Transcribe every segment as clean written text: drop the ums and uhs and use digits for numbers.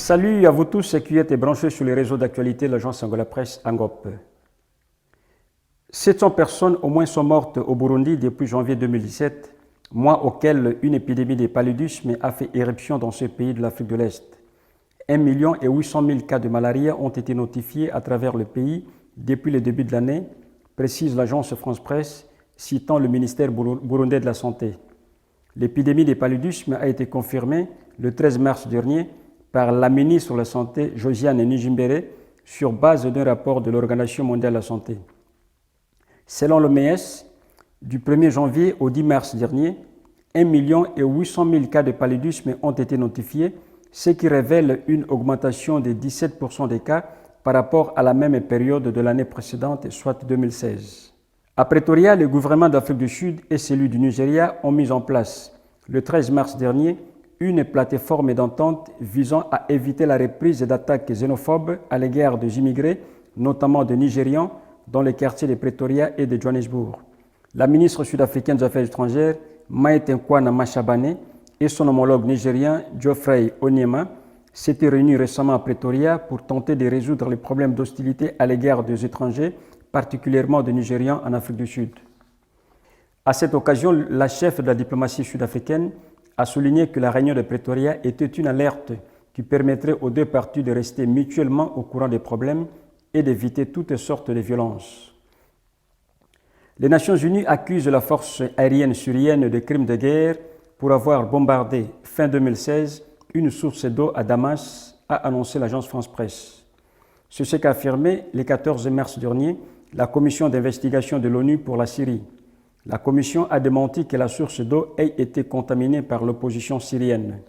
Salut à vous tous qui êtes branchés sur les réseaux d'actualité de l'agence Angola Presse Angop. 700 personnes au moins sont mortes au Burundi depuis janvier 2017, mois auquel une épidémie de paludisme a fait éruption dans ce pays de l'Afrique de l'Est. 1,8 million cas de malaria ont été notifiés à travers le pays depuis le début de l'année, précise l'agence France Presse, citant le ministère burundais de la Santé. L'épidémie de paludisme a été confirmée le 13 mars dernier par la ministre de la Santé, Josiane Nijimbere, sur base d'un rapport de l'Organisation mondiale de la santé. Selon l'OMS, du 1er janvier au 10 mars dernier, 1,8 million cas de paludisme ont été notifiés, ce qui révèle une augmentation de 17% des cas par rapport à la même période de l'année précédente, soit 2016. À Pretoria, le gouvernement d'Afrique du Sud et celui du Nigeria ont mis en place, le 13 mars dernier, une plateforme d'entente visant à éviter la reprise d'attaques xénophobes à l'égard des immigrés, notamment des Nigérians, dans les quartiers de Pretoria et de Johannesburg. La ministre sud-africaine des Affaires étrangères, Maite Nkwana Mashabane, et son homologue nigérien, Geoffrey Onyema, s'étaient réunis récemment à Pretoria pour tenter de résoudre les problèmes d'hostilité à l'égard des étrangers, particulièrement des Nigérians en Afrique du Sud. À cette occasion, la chef de la diplomatie sud-africaine a souligné que la réunion de Pretoria était une alerte qui permettrait aux deux parties de rester mutuellement au courant des problèmes et d'éviter toutes sortes de violences. Les Nations Unies accusent la force aérienne syrienne de crimes de guerre pour avoir bombardé fin 2016 une source d'eau à Damas, a annoncé l'agence France Presse. C'est ce qu'a affirmé le 14 mars dernier la commission d'investigation de l'ONU pour la Syrie. La commission a démenti que la source d'eau ait été contaminée par l'opposition syrienne.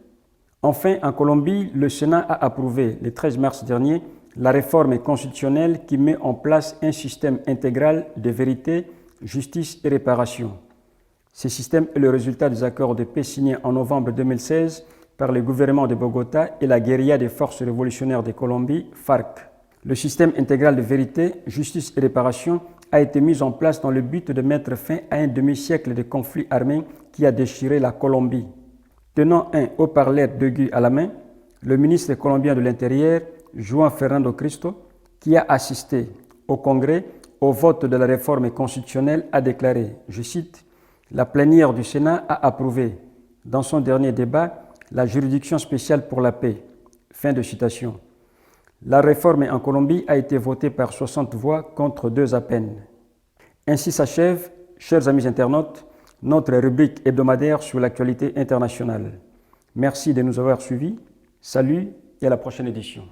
Enfin, en Colombie, le Sénat a approuvé le 13 mars dernier la réforme constitutionnelle qui met en place un système intégral de vérité, justice et réparation. Ce système est le résultat des accords de paix signés en novembre 2016 par le gouvernement de Bogota et la guérilla des forces révolutionnaires de Colombie, FARC. Le système intégral de vérité, justice et réparation a été mis en place dans le but de mettre fin à un demi-siècle de conflit armé qui a déchiré la Colombie. Tenant un haut-parleur d'aigu à la main, le ministre colombien de l'Intérieur, Juan Fernando Cristo, qui a assisté au Congrès au vote de la réforme constitutionnelle, a déclaré, je cite, « La plénière du Sénat a approuvé, dans son dernier débat, la juridiction spéciale pour la paix. » Fin de citation. La réforme en Colombie a été votée par 60 voix contre 2 à peine. Ainsi s'achève, chers amis internautes, notre rubrique hebdomadaire sur l'actualité internationale. Merci de nous avoir suivis. Salut et à la prochaine édition.